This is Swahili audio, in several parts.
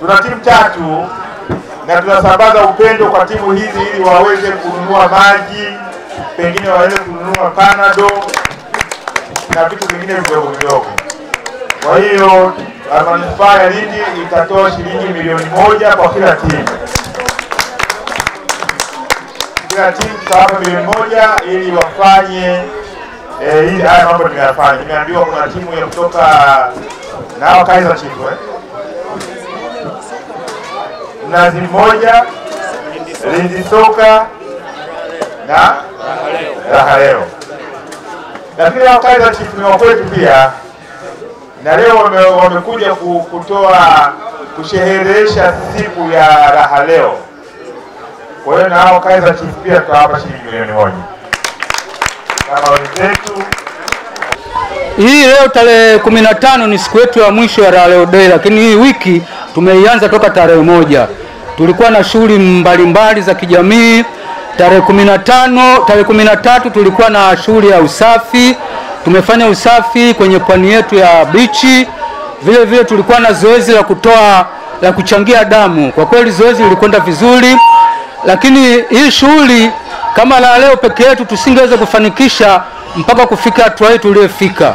Tuna timu 3 na tunasambaza upendo kwa timu hizi ili waweze kununua maji, pengine waweze kununua Panado na vitu vingine vidogo vidogo. Kwa hiyo manispaa ya Lindi itatoa shilingi milioni 1 kwa kila timu. Kila timu tutawapa milioni 1 ili wafanye hili haya mambo nimeyafanya. Nimeambiwa kuna timu ya kutoka nao Kaizer Chiefs Mnazi Mmoja, Lindi Soka na Raha Leo. Lakini hao Kaizer Chiefs ni wakwetu pia, na leo wamekuja kusherehesha siku ya Raha Leo. Kwa hiyo na hao Kaizer Chiefs pia tutawapa shilingi milioni 1 kama wenzetu. Hii leo tarehe 15 ni siku yetu ya mwisho ya Raha Leo Day, lakini hii wiki tumeianza toka tarehe 1. Tulikuwa na shughuli mbalimbali za kijamii. Tarehe 13 tulikuwa na shughuli ya usafi. Tumefanya usafi kwenye pwani yetu ya bichi. Vile vile tulikuwa na zoezi la kuchangia damu. Kwa kweli zoezi lilikwenda vizuri, lakini hii shughuli kama la leo peke yetu tusingeweza kufanikisha mpaka kufika hatua hii tuliyofika.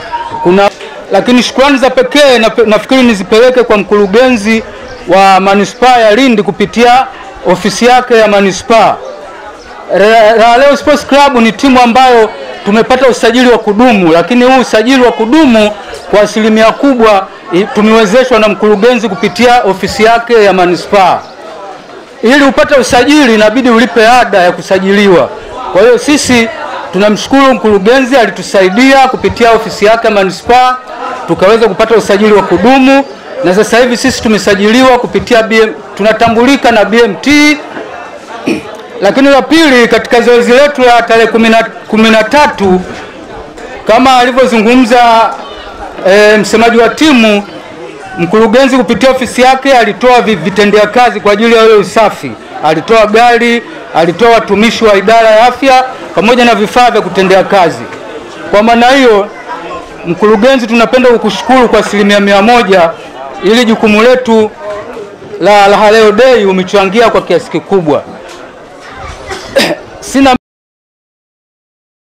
Lakini shukrani za pekee nafikiri nizipeleke kwa mkurugenzi wa manispaa ya Lindi kupitia ofisi yake ya manispaa. Raha Leo Sports Club ni timu ambayo tumepata usajili wa kudumu, lakini huu usajili wa kudumu kwa asilimia kubwa tumewezeshwa na mkurugenzi kupitia ofisi yake ya manispaa. Ili upate usajili inabidi ulipe ada ya kusajiliwa. Kwa hiyo sisi tunamshukuru mkurugenzi, alitusaidia kupitia ofisi yake ya manispaa tukaweza kupata usajili wa kudumu, na sasa hivi sisi tumesajiliwa kupitia tunatambulika na BMT. Lakini la pili, katika zoezi letu la tarehe 13 kama alivyozungumza msemaji wa timu, mkurugenzi kupitia ofisi yake alitoa vitendea kazi kwa ajili ya ule usafi. Alitoa gari, alitoa watumishi wa idara ya afya pamoja na vifaa vya kutendea kazi. Kwa maana hiyo, mkurugenzi, tunapenda kukushukuru kwa 100% ili jukumu letu la Raha Leo Day umechangia kwa kiasi kikubwa.